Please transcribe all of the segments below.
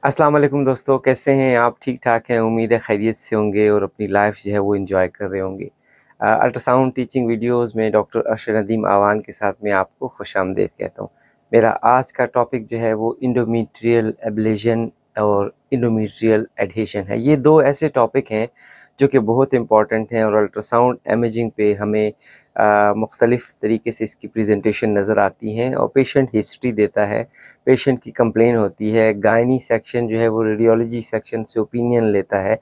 अस्सलाम वालेकुम दोस्तों, कैसे हैं आप? ठीक-ठाक हैं, उम्मीद है खैरियत से होंगे और अपनी लाइफ़ जो है वो एन्जॉय कर रहे होंगे। अल्ट्रासाउंड टीचिंग वीडियोज़ में डॉक्टर अरशद नदीम आवान के साथ मैं आपको खुशामदीद कहता हूँ। मेरा आज का टॉपिक जो है वो एंडोमेट्रियल एब्लेशन और एंडोमेट्रियल एडहेशन है। ये 2 ऐसे टॉपिक हैं जो कि बहुत इम्पॉर्टेंट हैं और अल्ट्रासाउंड इमेजिंग पे हमें मुख्तलिफ़ तरीके से इसकी प्रेजेंटेशन नज़र आती हैं और पेशेंट हिस्ट्री देता है, पेशेंट की कंप्लेन होती है, गायनी सेक्शन जो है वो रेडियोलॉजी सेक्शन से ओपिनियन लेता है।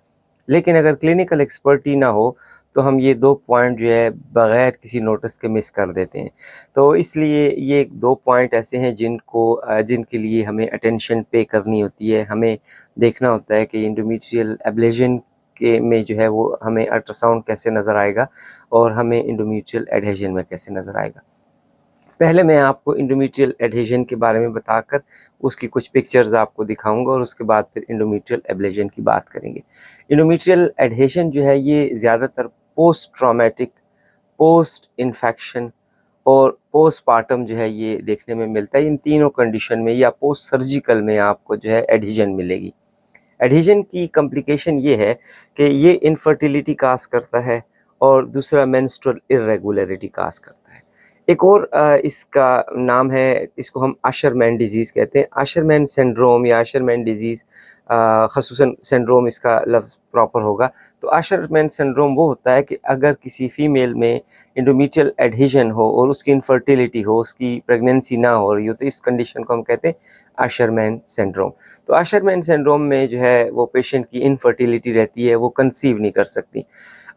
लेकिन अगर क्लिनिकल एक्सपर्टी ना हो तो हम ये 2 पॉइंट जो है बग़ैर किसी नोटिस के मिस कर देते हैं। तो इसलिए ये 2 पॉइंट ऐसे हैं जिनके लिए हमें अटेंशन पे करनी होती है। हमें देखना होता है कि एंडोमेट्रियल एब्लेशन के में जो है वो हमें अल्ट्रासाउंड कैसे नज़र आएगा और हमें एंडोमेट्रियल एडहेशन में कैसे नज़र आएगा। पहले मैं आपको एंडोमेट्रियल एडहेशन के बारे में बताकर उसकी कुछ पिक्चर्स आपको दिखाऊंगा और उसके बाद फिर एंडोमेट्रियल एब्लेशन की बात करेंगे। एंडोमेट्रियल एडहेशन जो है ये ज़्यादातर पोस्ट ट्रॉमेटिक, पोस्ट इन्फेक्शन और पोस्टपार्टम जो है ये देखने में मिलता है। इन तीनों कंडीशन में या पोस्ट सर्जिकल में आपको जो है एडहेशन मिलेगी। एडहेशन की कॉम्प्लिकेशन ये है कि ये इनफर्टिलिटी काज करता है और दूसरा मेंस्ट्रुअल इर्रेगुलरिटी काज करता है। एक और इसका नाम है, इसको हम आशरमैन डिजीज़ कहते हैं। आशरमैन सिंड्रोम या आशरमैन डिजीज़, ख़ुसूसन सिंड्रोम इसका लफ्ज़ प्रॉपर होगा। तो आशरमैन सिंड्रोम वो होता है कि अगर किसी फ़ीमेल में एंडोमेट्रियल एडहेशन हो और उसकी इनफर्टिलिटी हो, उसकी प्रेगनेंसी ना हो रही हो, तो इस कंडीशन को हम कहते हैं आशरमैन सिंड्रोम। तो आशरमैन सिंड्रोम में जो है वो पेशेंट की इनफर्टिलिटी रहती है, वो कंसीव नहीं कर सकती।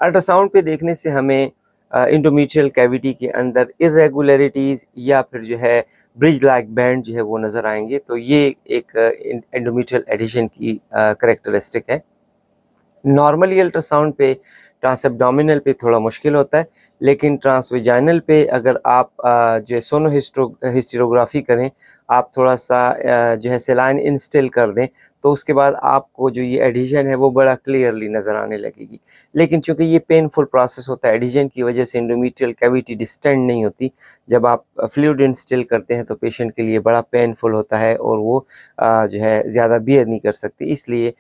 अल्ट्रासाउंड पे देखने से हमें एंडोमेट्रियल कैविटी के अंदर इर्रेगुलरिटीज़ या फिर जो है ब्रिज लाइक बैंड जो है वो नज़र आएंगे। तो ये एक एंडोमेट्रियल एडहेशन की करैक्टरिस्टिक है। नॉर्मली अल्ट्रासाउंड पे ट्रांस एब्डोमिनल पे थोड़ा मुश्किल होता है, लेकिन ट्रांसवेजाइनल पे अगर आप जो है सोनो हिस्टेरोग्राफी करें, आप थोड़ा सा जो है सेलाइन इंस्टिल कर दें, तो उसके बाद आपको जो ये एडहेशन है वो बड़ा क्लियरली नज़र आने लगेगी। लेकिन चूँकि ये पेनफुल प्रोसेस होता है, एडहेशन की वजह से एंडोमेट्रियल कैविटी डिस्टेंड नहीं होती। जब आप फ्लूइड इंस्टिल करते हैं तो पेशेंट के लिए बड़ा पेनफुल होता है और वो जो है ज़्यादा बियर नहीं कर सकती, इसलिए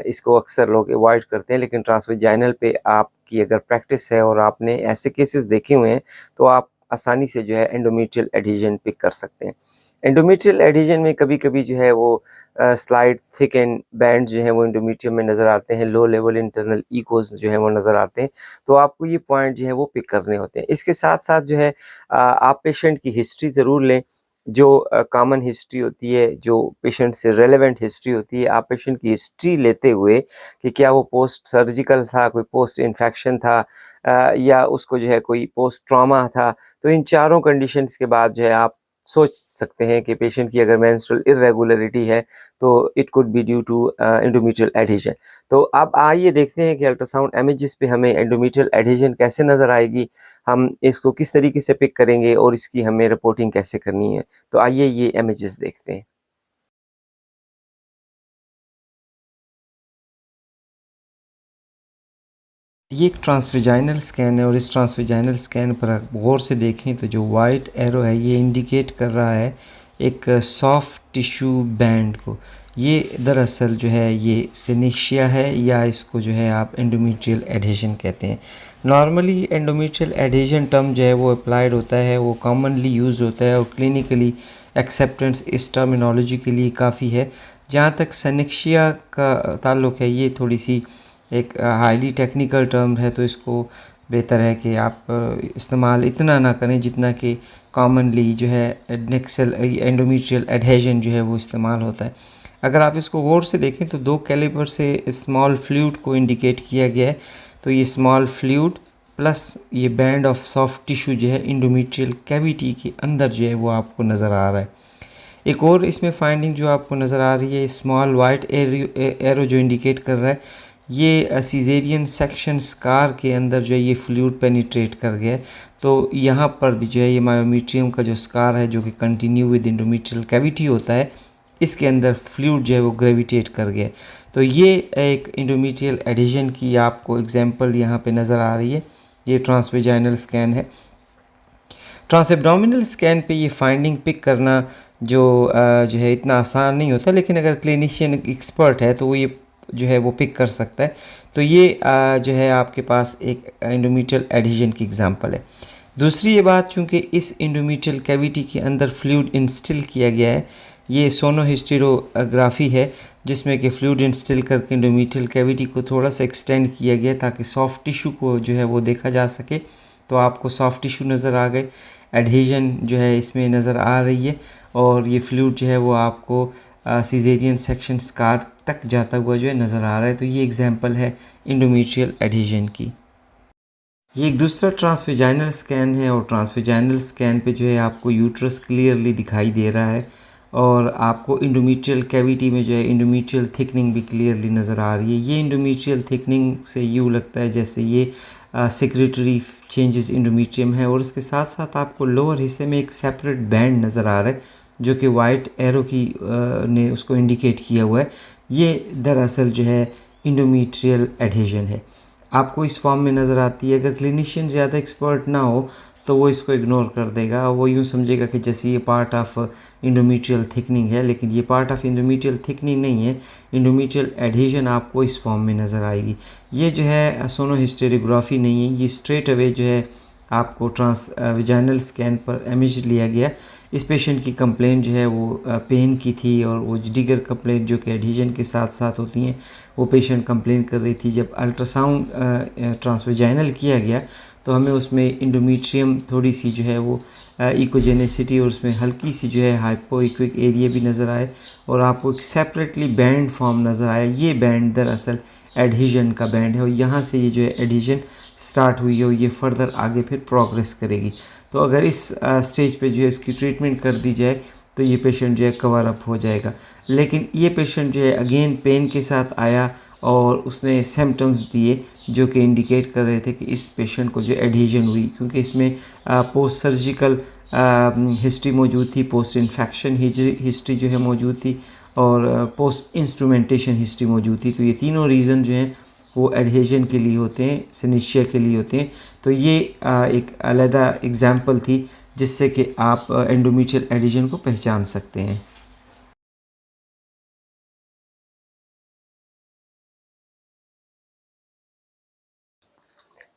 इसको अक्सर लोग अवॉइड करते हैं। लेकिन ट्रांसवेजाइनल पे आपकी अगर प्रैक्टिस है और आपने ऐसे केसेस देखे हुए हैं तो आप आसानी से जो है एंडोमेट्रियल एडहेशन पिक कर सकते हैं। एंडोमेट्रियल एडहेशन में कभी-कभी जो है वो स्लाइड थिक एंड बैंड जो है वो एंडोमेट्रियम में नज़र आते हैं, लो लेवल इंटरनल इकोज़ जो है वो नज़र आते हैं। तो आपको ये पॉइंट जो है वो पिक करने होते हैं। इसके साथ-साथ जो है आप पेशेंट की हिस्ट्री ज़रूर लें। जो कॉमन हिस्ट्री होती है, जो पेशेंट से रेलेवेंट हिस्ट्री होती है, आप पेशेंट की हिस्ट्री लेते हुए कि क्या वो पोस्ट सर्जिकल था, कोई पोस्ट इन्फेक्शन था, या उसको जो है कोई पोस्ट ट्रॉमा था। तो इन चारों कंडीशंस के बाद जो है आप सोच सकते हैं कि पेशेंट की अगर मेंस्ट्रुअल इर्रेगुलरिटी है तो it could be due to endometrial adhesion. तो अब आइए देखते हैं कि अल्ट्रासाउंड इमेजेस पे हमें एंडोमेट्रियल एडहेशन कैसे नज़र आएगी, हम इसको किस तरीके से पिक करेंगे और इसकी हमें रिपोर्टिंग कैसे करनी है। तो आइए ये इमेजेस देखते हैं। ये एक ट्रांसवेजाइनल स्कैन है और इस ट्रांसवेजाइनल स्कैन पर आप गौर से देखें तो जो वाइट एरो है ये इंडिकेट कर रहा है एक सॉफ्ट टिश्यू बैंड को। ये दरअसल जो है ये सिनेक्शिया है या इसको जो है आप एंडोमेट्रियल एडहेशन कहते हैं। नॉर्मली एंडोमेट्रियल एडहेशन टर्म जो है वो अप्लाइड होता है, वो कॉमनली यूज़ होता है और क्लिनिकली एक्सेप्टेंस इस टर्मिनोलॉजी के लिए काफ़ी है। जहाँ तक सिनेक्शिया का ताल्लुक़ है ये थोड़ी सी एक हाईली टेक्निकल टर्म है, तो इसको बेहतर है कि आप इस्तेमाल इतना ना करें जितना कि कॉमनली जो है नेक्सल एंडोमेट्रियल एडहेशन जो है वो इस्तेमाल होता है। अगर आप इसको गौर से देखें तो 2 कैलिपर से स्मॉल फ्लूइड को इंडिकेट किया गया है। तो ये स्मॉल फ्लूइड प्लस ये बैंड ऑफ सॉफ्ट टिश्यू जो है एंडोमेट्रियल कैविटी के अंदर जो है वो आपको नज़र आ रहा है। एक और इसमें फाइंडिंग जो आपको नज़र आ रही है, स्मॉल वाइट एरो जो इंडिकेट कर रहा है ये सीज़ेरियन सेक्शन स्कार के अंदर जो है ये फ्लूइड पेनिट्रेट कर गया है। तो यहाँ पर भी जो है ये मायोमेट्रियम का जो स्कार है जो कि कंटिन्यू विद एंडोमेट्रियल कैविटी होता है, इसके अंदर फ्लूइड जो है वो ग्रेविटेट कर गया। तो ये एक एंडोमेट्रियल एडहेशन की आपको एग्जांपल यहाँ पे नज़र आ रही है। ये ट्रांसवेजाइनल स्कैन है। ट्रांस एब्डोमिनल स्कैन पे ये फाइंडिंग पिक करना जो जो है इतना आसान नहीं होता, लेकिन अगर क्लिनिशियन एक्सपर्ट है तो वो ये जो है वो पिक कर सकता है। तो ये जो है आपके पास एक एंडोमेट्रियल एडिशन की एग्जांपल है। दूसरी ये बात, चूँकि इस एंडोमेट्रियल कैविटी के अंदर फ्लूइड इंस्टिल किया गया है, ये सोनोहिस्टेरोग्राफी है जिसमें कि फ्लूइड इंस्टिल करके एंडोमेट्रियल कैविटी को थोड़ा सा एक्सटेंड किया गया ताकि सॉफ्ट टिश्यू को जो है वो देखा जा सके। तो आपको सॉफ्ट टिश्यू नज़र आ गए, एडहेजन जो है इसमें नज़र आ रही है, और ये फ्लूइड जो है वो आपको सीजेरियन सेक्शन स्कार तक जाता हुआ जो है नज़र आ रहा है। तो ये एग्जांपल है एंडोमेट्रियल एडहेजन की। ये एक दूसरा ट्रांसवेजाइनल स्कैन है, और ट्रांसवेजाइनल स्कैन पे जो है आपको यूट्रस क्लियरली दिखाई दे रहा है, और आपको इंडोमेट्रियल कैविटी में जो है इंडोमेट्रियल थिकनिंग भी क्लियरली नज़र आ रही है। ये इंडोमेट्रियल थिकनिंग से यूँ लगता है जैसे ये सेक्रेटरी चेंजेस इंडोमेट्रियम है, और इसके साथ साथ आपको लोअर हिस्से में एक सेपरेट बैंड नज़र आ रहा है जो कि वाइट एरो की ने उसको इंडिकेट किया हुआ है। ये दरअसल जो है इंडोमेट्रियल एडहेजन है, आपको इस फॉर्म में नज़र आती है। अगर क्लिनिशियन ज़्यादा एक्सपर्ट ना हो तो वो इसको इग्नोर कर देगा, वो यूँ समझेगा कि जैसे ये पार्ट ऑफ इंडोमेट्रियल थिकनिंग है, लेकिन ये पार्ट ऑफ इंडोमेट्रियल थिकनिंग नहीं है। इंडोमेट्रियल एडहेजन आपको इस फॉर्म में नज़र आएगी। ये जो है सोनोहिस्टेरोग्राफी नहीं है, ये स्ट्रेट अवे जो है आपको वेजाइनल स्कैन पर इमेज लिया गया। इस पेशेंट की कंप्लेंट जो है वो पेन की थी, और वो दीगर कंप्लेंट जो कि एडहेजन के साथ साथ होती हैं वो पेशेंट कंप्लेन कर रही थी। जब अल्ट्रासाउंड ट्रांसवेजाइनल किया गया तो हमें उसमें इंडोमेट्रियम थोड़ी सी जो है वो इकोजेनेसिटी, और उसमें हल्की सी जो है हाइपोइक्विक एरिया भी नज़र आए, और आपको एक सेपरेटली बैंड फॉर्म नज़र आया। ये बैंड दरअसल एडहेजन का बैंड है, और यहाँ से ये जो है एडहेजन स्टार्ट हुई है और ये फर्दर आगे फिर प्रोग्रेस करेगी। तो अगर इस स्टेज पे जो है इसकी ट्रीटमेंट कर दी जाए तो ये पेशेंट जो है कवर अप हो जाएगा। लेकिन ये पेशेंट जो है अगेन पेन के साथ आया, और उसने सिम्टम्स दिए जो कि इंडिकेट कर रहे थे कि इस पेशेंट को जो एडहेजन हुई, क्योंकि इसमें पोस्ट सर्जिकल हिस्ट्री मौजूद थी, पोस्ट इन्फेक्शन हिस्ट्री जो है मौजूद थी, और पोस्ट इंस्ट्रूमेंटेशन हिस्ट्री मौजूद थी। तो ये तीनों रीज़न जो हैं वो एडहेजन के लिए होते हैं, सिनेशिया के लिए होते हैं। तो ये एक अलग एग्जाम्पल थी जिससे कि आप एंडोमेट्रियल एडहेजन को पहचान सकते हैं।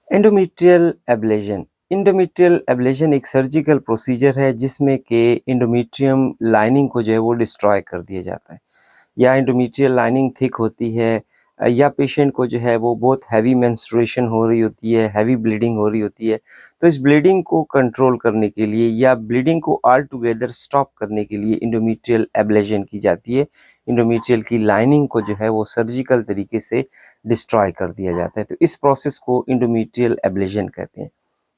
Endometrial ablation. इंडोमेट्रियल एब्लेशन एक सर्जिकल प्रोसीजर है जिसमें कि इंडोमेट्रियम लाइनिंग को जो है वो डिस्ट्रॉय कर दिया जाता है, या इंडोमेट्रियल लाइनिंग थिक होती है, या पेशेंट को जो है वो बहुत हैवी मेंस्ट्रुएशन हो रही होती है, हैवी ब्लीडिंग हो रही होती है। तो इस ब्लीडिंग को कंट्रोल करने के लिए या ब्लीडिंग को ऑल टुगेदर स्टॉप करने के लिए इंडोमेट्रियल एब्लेशन की जाती है। इंडोमेट्रियल की लाइनिंग को जो है वो सर्जिकल तरीके से डिस्ट्रॉय कर दिया जाता है। तो इस प्रोसेस को इंडोमेट्रियल एब्लेशन कहते हैं।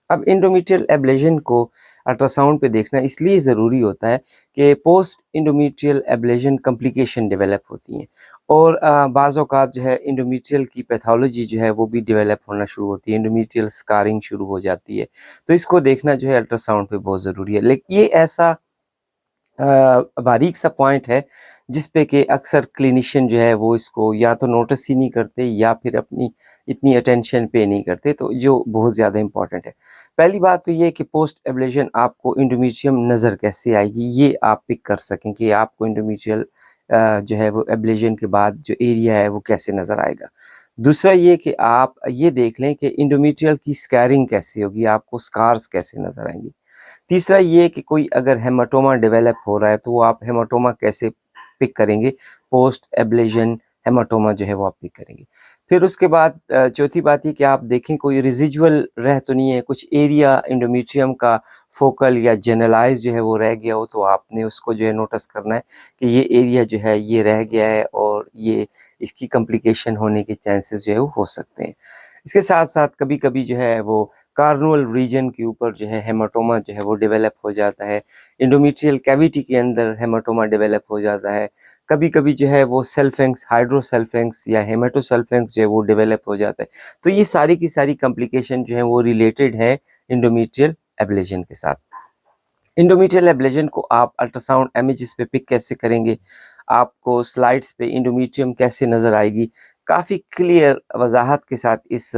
अब इंडोमेट्रियल एब्लेशन को अल्ट्रासाउंड पे देखना इसलिए ज़रूरी होता है कि post endometrial ablation complication develop होती हैं, और बाज़ औक़ात जो है इंडोमेट्रियल की पैथोलॉजी जो है वो भी डेवलप होना शुरू होती है, इंडोमेट्रियल स्कारिंग शुरू हो जाती है। तो इसको देखना जो है अल्ट्रासाउंड पे बहुत ज़रूरी है। लेकिन ये ऐसा बारीक सा पॉइंट है जिस पे कि अक्सर क्लिनिशियन जो है वो इसको या तो नोटिस ही नहीं करते, या फिर अपनी इतनी अटेंशन पे नहीं करते, तो जो बहुत ज़्यादा इम्पॉर्टेंट है। पहली बात तो ये कि पोस्ट एब्लेशन आपको इंडोमेट्रियम नज़र कैसे आएगी, ये आप पिक कर सकें कि आपको इंडोमेट्रियल जो है वो एब्लेशन के बाद जो एरिया है वो कैसे नज़र आएगा। दूसरा ये कि आप ये देख लें कि इंडोमेट्रियल की स्कैरिंग कैसे होगी, आपको स्कार्स कैसे नज़र आएंगी। तीसरा ये कि कोई अगर हेमाटोमा डेवलप हो रहा है तो वो आप हेमाटोमा कैसे पिक करेंगे, पोस्ट एब्लेशन हेमाटोमा जो है वो आप पिक करेंगे। फिर उसके बाद चौथी बात ये कि आप देखें कोई रेजिडुअल रह तो नहीं है, कुछ एरिया इंडोमेट्रियम का फोकल या जनरलाइज जो है वो रह गया हो, तो आपने उसको जो है नोटिस करना है कि ये एरिया जो है ये रह गया है, और ये इसकी कॉम्प्लिकेशन होने के चांसेस जो है वो हो सकते हैं। इसके साथ साथ कभी कभी जो है वो कार्नुअल रीजन के ऊपर जो है हेमाटोमा जो है वो डेवलप हो जाता है, इंडोमेट्रियल कैविटी के अंदर हेमाटोमा डेवलप हो जाता है। कभी कभी जो है वो सेल्फेंक्स, हाइड्रोसेल्फेंक्स या हेमाटोसेल्फेंक्स जो है वो डेवलप हो जाता है। तो ये सारी की सारी कॉम्प्लिकेशन जो है वो रिलेटेड है इंडोमेट्रियल एब्लेशन के साथ। इंडोमेट्रियल एब्लेशन को आप अल्ट्रासाउंड इमेजेस पे पिक कैसे करेंगे, आपको स्लाइड्स पे इंडोमेट्रियम कैसे नज़र आएगी, काफ़ी क्लियर वजाहत के साथ इस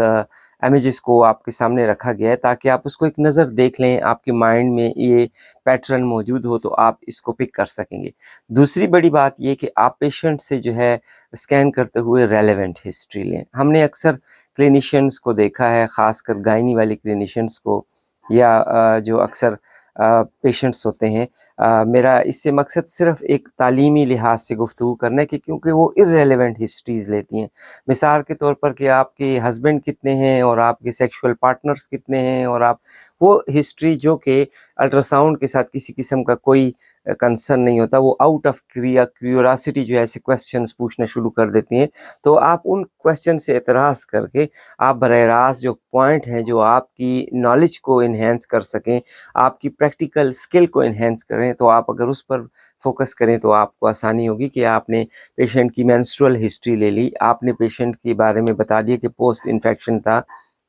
इमेजेस को आपके सामने रखा गया है ताकि आप उसको एक नज़र देख लें, आपके माइंड में ये पैटर्न मौजूद हो तो आप इसको पिक कर सकेंगे। दूसरी बड़ी बात ये कि आप पेशेंट से जो है स्कैन करते हुए रेलेवेंट हिस्ट्री लें। हमने अक्सर क्लिनिशियंस को देखा है, ख़ासकर गायनी वाले क्लिनिशियंस को या जो अक्सर पेशेंट्स होते हैं, मेरा इससे मकसद सिर्फ़ एक तालीमी लिहाज से गुफ्तगू करना है कि क्योंकि वो इर्रेलेवेंट हिस्ट्रीज़ लेती हैं। मिसाल के तौर पर कि आपके हस्बैंड कितने हैं और आपके सेक्सुअल पार्टनर्स कितने हैं, और आप वो हिस्ट्री जो कि अल्ट्रासाउंड के साथ किसी किस्म का कोई कंसर्न नहीं होता, वो आउट ऑफ क्यूरियोसिटी जो है ऐसे क्वेश्चंस पूछना शुरू कर देती हैं। तो आप उन क्वेश्चन से एतराज़ करके आप बराह रास्त जो पॉइंट हैं जो आपकी नॉलेज को इन्हेंस कर सकें, आपकी प्रैक्टिकल स्किल को इन्हेंस करें, तो आप अगर उस पर फोकस करें तो आपको आसानी होगी कि आपने पेशेंट की मेंस्ट्रुअल हिस्ट्री ले ली, आपने पेशेंट के बारे में बता दिया कि पोस्ट इन्फेक्शन था,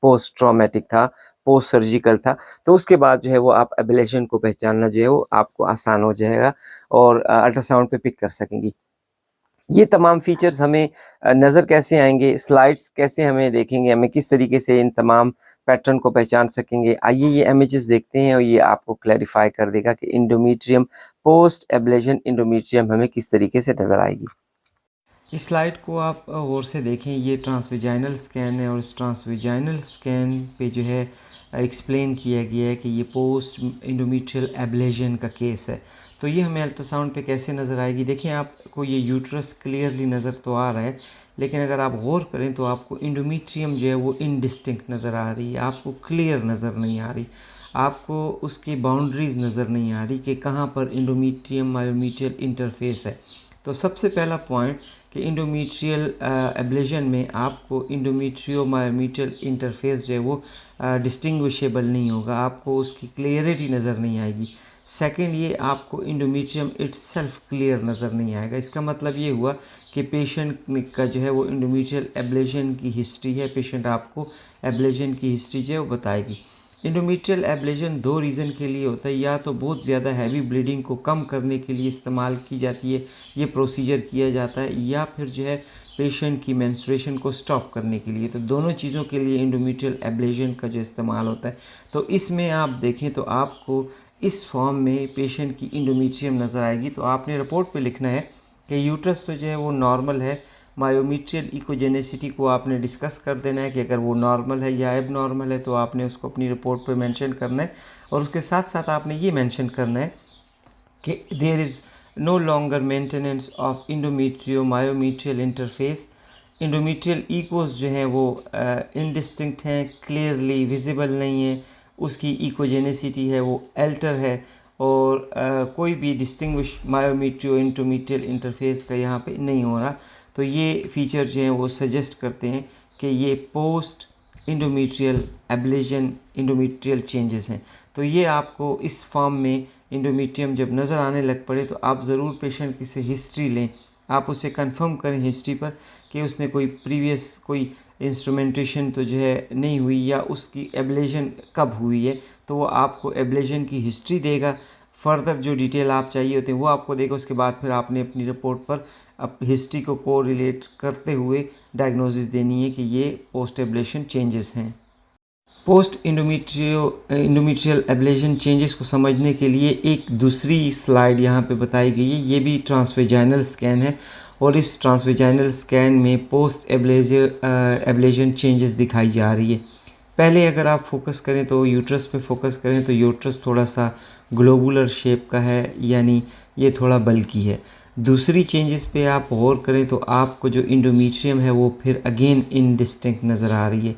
पोस्ट ट्रॉमेटिक था, पोस्ट सर्जिकल था, तो उसके बाद जो है वो आप एब्लेशन को पहचानना जो है वो आपको आसान हो जाएगा और अल्ट्रासाउंड पे पिक कर सकेंगी। ये तमाम फीचर्स हमें नज़र कैसे आएंगे, स्लाइड्स कैसे हमें देखेंगे, हमें किस तरीके से इन तमाम पैटर्न को पहचान सकेंगे। आइए ये इमेजेस देखते हैं और ये आपको क्लैरिफाई कर देगा कि इंडोमेट्रियम पोस्ट एब्लेशन इंडोमेट्रियम हमें किस तरीके से नज़र आएगी। इस स्लाइड को आप गौर से देखें, ये ट्रांसवेजाइनल स्कैन है और इस ट्रांसवेजाइनल स्कैन पे जो है एक्सप्लेन किया गया है कि ये पोस्ट इंडोमेट्रियल एब्लेशन का केस है। तो ये हमें अल्ट्रासाउंड पे कैसे नज़र आएगी, देखें आपको ये यूट्रस क्लियरली नज़र तो आ रहा है, लेकिन अगर आप गौर करें तो आपको इंडोमेट्रियम जो है वो इनडिस्टिंक्ट नज़र आ रही है, आपको क्लियर नज़र नहीं आ रही, आपको उसकी बाउंड्रीज़ नज़र नहीं आ रही कि कहाँ पर इंडोमेट्रियम मायोमेट्रियल इंटरफेस है। तो सबसे पहला पॉइंट कि इंडोमेट्रियल एब्लेशन में आपको इंडोमेट्रियो मायोमेट्रियल इंटरफेस जो है वो डिस्टिंग्विशेबल नहीं होगा, आपको उसकी क्लियरिटी नज़र नहीं आएगी। सेकंड, ये आपको इंडोमेट्रियम इट्सेल्फ क्लियर नज़र नहीं आएगा। इसका मतलब ये हुआ कि पेशेंट का जो है वो इंडोमेट्रियल एब्लेशन की हिस्ट्री है, पेशेंट आपको एब्लेशन की हिस्ट्री जो है वो बताएगी। इंडोमेट्रियल एब्लेशन दो रीज़न के लिए होता है, या तो बहुत ज़्यादा हैवी ब्लीडिंग को कम करने के लिए इस्तेमाल की जाती है, ये प्रोसीजर किया जाता है, या फिर जो है पेशेंट की मेंस्ट्रुएशन को स्टॉप करने के लिए। तो दोनों चीज़ों के लिए इंडोमेट्रियल एब्लेशन का जो इस्तेमाल होता है। तो इसमें आप देखें तो आपको इस फॉर्म में पेशेंट की इंडोमेट्रियम नज़र आएगी। तो आपने रिपोर्ट पे लिखना है कि यूट्रस तो जो है वो नॉर्मल है, मायोमेट्रियल इकोजेनेसिटी को आपने डिस्कस कर देना है कि अगर वो नॉर्मल है या एब नॉर्मल है, तो आपने उसको अपनी रिपोर्ट पे मेंशन करना है। और उसके साथ साथ आपने ये मेंशन करना है कि there is no longer maintenance of endometrio myometrial interface. Endometrial echoes जो हैं वो इनडिस्टिंक्ट हैं, क्लियरली विजिबल नहीं है, उसकी इकोजेनेसिटी है वो अल्टर है, और कोई भी डिस्टिंग्विश मायोमेट्रियो इंडोमेट्रियल इंटरफेस का यहाँ पे नहीं हो रहा। तो ये फीचर जो हैं वो सजेस्ट करते हैं कि ये post endometrial ablation endometrial changes हैं। तो ये आपको इस फॉर्म में इंडोमेट्रियम जब नज़र आने लग पड़े तो आप ज़रूर पेशेंट की से हिस्ट्री लें, आप उसे कंफर्म करें हिस्ट्री पर कि उसने कोई प्रीवियस कोई इंस्ट्रूमेंटेशन तो जो है नहीं हुई, या उसकी एब्लेशन कब हुई है, तो वो आपको एब्लेशन की हिस्ट्री देगा। फर्दर जो डिटेल आप चाहिए होते हैं वो आपको देगा। उसके बाद फिर आपने अपनी रिपोर्ट पर अब हिस्ट्री को कोरिलेट करते हुए डायग्नोसिस देनी है कि ये पोस्ट एब्लेशन चेंजेस हैं। पोस्ट इंडोमेट्रियल एब्लेशन चेंजेस को समझने के लिए एक दूसरी स्लाइड यहाँ पे बताई गई है, ये भी ट्रांसवेजाइनल स्कैन है, और इस ट्रांसवेजाइनल स्कैन में पोस्ट एब्लेशन चेंजेस दिखाई जा रही है। पहले अगर आप फोकस करें तो यूट्रस पे फोकस करें तो यूट्रस थोड़ा सा ग्लोबुलर शेप का है, यानी ये थोड़ा बल्की है। दूसरी चेंजेस पे आप गौर करें तो आपको जो इंडोमेट्रियम है वो फिर अगेन इनडिस्टिंक्ट नज़र आ रही है।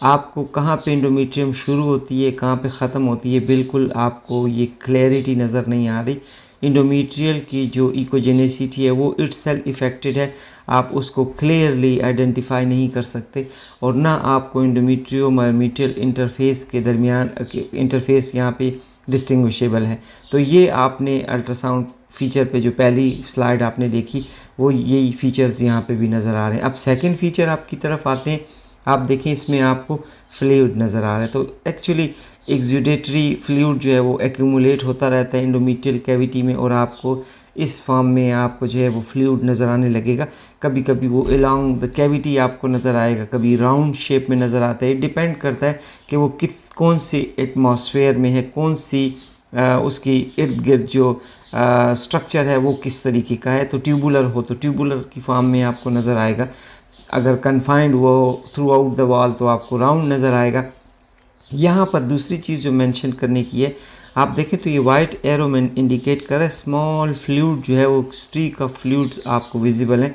आपको कहाँ पे इंडोमेट्रियम शुरू होती है, कहाँ पे ख़त्म होती है, बिल्कुल आपको ये क्लैरिटी नज़र नहीं आ रही। इंडोमेट्रियल की जो इकोजेनेसिटी है वो इट्सेल्फ इफेक्टेड है, आप उसको क्लियरली आइडेंटिफाई नहीं कर सकते, और ना आपको इंडोमेट्रियो मायोमेट्रियल इंटरफेस के दरमियान इंटरफेस यहाँ पे डिस्टिंग्विशेबल है। तो ये आपने अल्ट्रासाउंड फीचर पे जो पहली स्लाइड आपने देखी वो यही फीचर्स यहाँ पे भी नज़र आ रहे हैं। अब सेकंड फीचर आपकी तरफ आते हैं आप देखिए इसमें आपको फ्लूइड नज़र आ रहा है। तो एक्चुअली एक्सुडेटरी फ्लूइड जो है वो एक्यूमुलेट होता रहता है एंडोमेट्रियल कैविटी में, और आपको इस फॉर्म में आपको जो है वो फ्लूइड नज़र आने लगेगा। कभी कभी वो अलोंग द कैविटी आपको नज़र आएगा, कभी राउंड शेप में नज़र आता है। डिपेंड करता है कि वो कौन सी एटमॉस्फेयर में है, कौन सी उसकी इर्द गिर्द जो स्ट्रक्चर है वो किस तरीके का है। तो ट्यूबुलर हो तो ट्यूबुलर की फॉर्म में आपको नज़र आएगा। अगर कन्फाइंड वो थ्रू आउट द वॉल तो आपको राउंड नज़र आएगा। यहाँ पर दूसरी चीज़ जो मेंशन करने की है, आप देखें तो ये वाइट एरो में इंडिकेट कर रहा है स्मॉल फ्लूइड जो है वो स्ट्रीक ऑफ फ्लूइड्स आपको विजिबल है।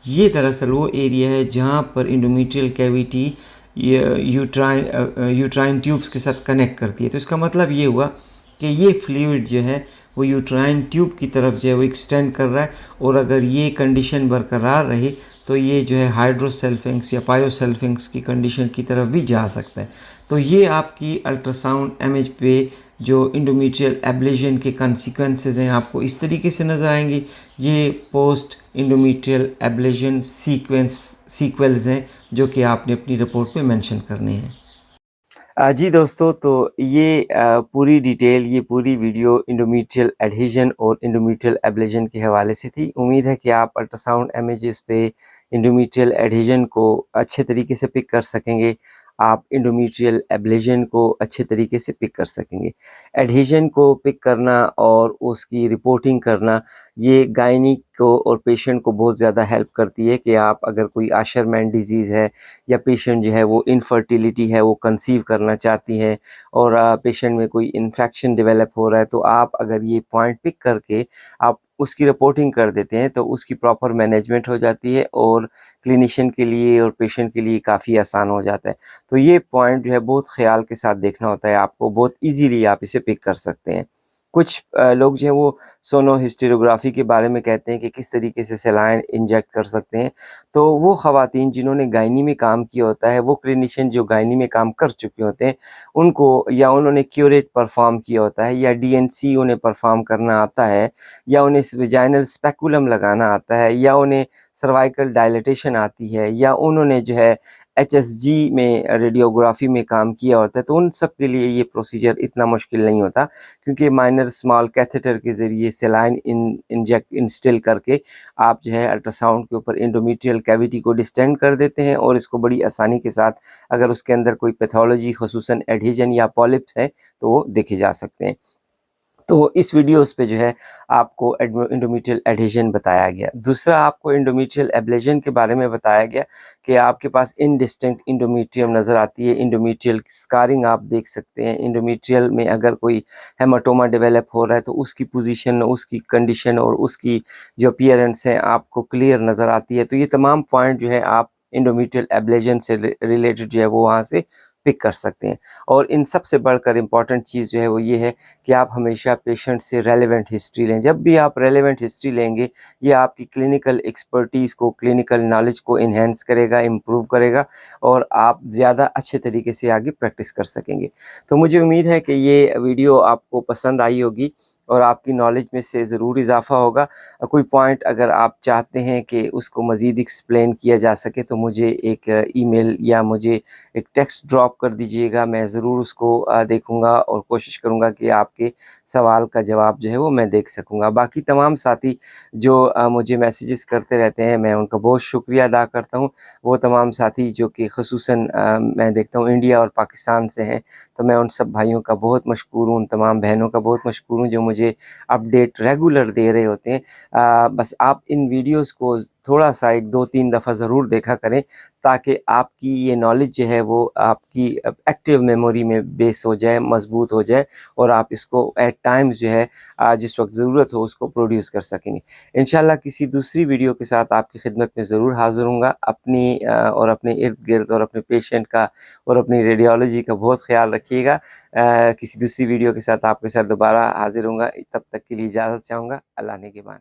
ये दरअसल वो एरिया है जहाँ पर इंडोमेट्रियल कैविटी यूट्राइन ट्यूब्स के साथ कनेक्ट करती है। तो इसका मतलब ये हुआ कि ये फ्लूइड जो है वो यूट्राइन ट्यूब की तरफ जो है वो एक्सटेंड कर रहा है, और अगर ये कंडीशन बरकरार रही तो ये जो है हाइड्रोसेल्फिंक्स या पायोसेल्फिंक्स की कंडीशन की तरफ भी जा सकता है। तो ये आपकी अल्ट्रासाउंड इमेज पे जो इंडोमेट्रियल एब्लेशन के कॉन्सिक्वेंसेस हैं आपको इस तरीके से नज़र आएंगे। ये पोस्ट इंडोमेट्रियल एब्लेशन सीक्वेंस हैं जो कि आपने अपनी रिपोर्ट में मेंशन करने हैं। जी दोस्तों, तो ये पूरी डिटेल, ये पूरी वीडियो इंडोमेट्रियल एडहेजन और इंडोमेट्रियल एब्लेशन के हवाले से थी। उम्मीद है कि आप अल्ट्रासाउंड इमेजेस पे इंडोमेट्रियल एडहेजन को अच्छे तरीके से पिक कर सकेंगे, आप इंडोमेट्रियल एब्लेशन को अच्छे तरीके से पिक कर सकेंगे। एडहेजन को पिक करना और उसकी रिपोर्टिंग करना, ये गायनिक को और पेशेंट को बहुत ज़्यादा हेल्प करती है कि आप अगर कोई आशरमैन डिजीज़ है या पेशेंट जो है वो इनफर्टिलिटी है, वो कंसीव करना चाहती हैं, और पेशेंट में कोई इन्फेक्शन डेवलप हो रहा है, तो आप अगर ये पॉइंट पिक करके आप उसकी रिपोर्टिंग कर देते हैं तो उसकी प्रॉपर मैनेजमेंट हो जाती है और क्लिनिशियन के लिए और पेशेंट के लिए काफ़ी आसान हो जाता है। तो ये पॉइंट जो है बहुत ख़्याल के साथ देखना होता है आपको, बहुत ईज़िली आप इसे पिक कर सकते हैं। कुछ लोग जो है वो सोनोहिस्टेरोग्राफी के बारे में कहते हैं कि किस तरीके से सलाइन इंजेक्ट कर सकते हैं। तो वो ख़वातीन जिन्होंने गायनी में काम किया होता है, वो क्लिनिशियन जो गायनी में काम कर चुके होते हैं, उनको या उन्होंने क्यूरेट परफॉर्म किया होता है, या डीएनसी उन्हें परफॉर्म करना आता है, या उन्हें वेजाइनल स्पेकुलम लगाना आता है, या उन्हें सर्वाइकल डायलिटेशन आती है, या उन्होंने जो है एचएसजी में रेडियोग्राफी में काम किया होता है, तो उन सब के लिए ये प्रोसीजर इतना मुश्किल नहीं होता, क्योंकि माइनर स्मॉल कैथेटर के ज़रिए सेलाइन इंजेक्ट इंस्टिल करके आप जो है अल्ट्रासाउंड के ऊपर इंडोमेट्रियल कैविटी को डिस्टेंड कर देते हैं, और इसको बड़ी आसानी के साथ अगर उसके अंदर कोई पैथोलॉजी ख़ुसूसन एडहेजन या पॉलिप्स है तो वो देखे जा सकते हैं। तो इस वीडियोस पे जो है आपको इंडोमेट्रियल एडहेजन बताया गया। दूसरा, आपको इंडोमेट्रियल एब्लेशन के बारे में बताया गया कि आपके पास इनडिस्टिंक्ट इंडोमेट्रियम नज़र आती है, इंडोमेट्रियल स्कारिंग आप देख सकते हैं। इंडोमेट्रियल में अगर कोई हेमाटोमा डेवलप हो रहा है तो उसकी पोजीशन, उसकी कंडीशन और उसकी जो अपीयरेंस है आपको क्लियर नज़र आती है। तो ये तमाम पॉइंट जो है आप इंडोमेट्रियल एब्लेशन से रिलेटेड जो है वो वहाँ से पिक कर सकते हैं। और इन सबसे बढ़कर इम्पॉर्टेंट चीज़ जो है वो ये है कि आप हमेशा पेशेंट से रेलेवेंट हिस्ट्री लें। जब भी आप रेलेवेंट हिस्ट्री लेंगे, ये आपकी क्लिनिकल एक्सपर्टीज़ को, क्लिनिकल नॉलेज को इन्हेंस करेगा, इम्प्रूव करेगा, और आप ज़्यादा अच्छे तरीके से आगे प्रैक्टिस कर सकेंगे। तो मुझे उम्मीद है कि ये वीडियो आपको पसंद आई होगी और आपकी नॉलेज में से ज़रूर इजाफ़ा होगा। कोई पॉइंट अगर आप चाहते हैं कि उसको मज़ीद एक्सप्लेन किया जा सके तो मुझे एक ईमेल या मुझे एक टेक्स्ट ड्रॉप कर दीजिएगा। मैं ज़रूर उसको देखूँगा और कोशिश करूँगा कि आपके सवाल का जवाब जो है वो मैं देख सकूँगा। बाकी तमाम साथी जो मुझे मैसेजेस करते रहते हैं, मैं उनका बहुत शुक्रिया अदा करता हूँ। वो तमाम साथी जो कि ख़ुसूसन मैं देखता हूँ इंडिया और पाकिस्तान से हैं, तो मैं उन सब भाइयों का बहुत मशकूर हूँ, उन तमाम बहनों का बहुत मशकूर हूँ जो मुझे अपडेट रेगुलर दे रहे होते हैं। बस आप इन वीडियोस को थोड़ा-सा 1-2-3 दफ़ा ज़रूर देखा करें, ताकि आपकी ये नॉलेज जो है वो आपकी एक्टिव मेमोरी में बेस हो जाए, मज़बूत हो जाए, और आप इसको एट टाइम्स जो है जिस वक़्त ज़रूरत हो उसको प्रोड्यूस कर सकेंगे। इंशाल्लाह किसी दूसरी वीडियो के साथ आपकी खिदमत में ज़रूर हाज़िर होऊँगा। अपनी और अपने इर्द-गिर्द और अपने पेशेंट का और अपनी रेडियोलॉजी का बहुत ख़्याल रखिएगा। किसी दूसरी वीडियो के साथ आपके साथ दोबारा हाज़िर होऊँगा। तब तक के लिए इजाज़त चाहूँगा। अल्लाह ने के बाद।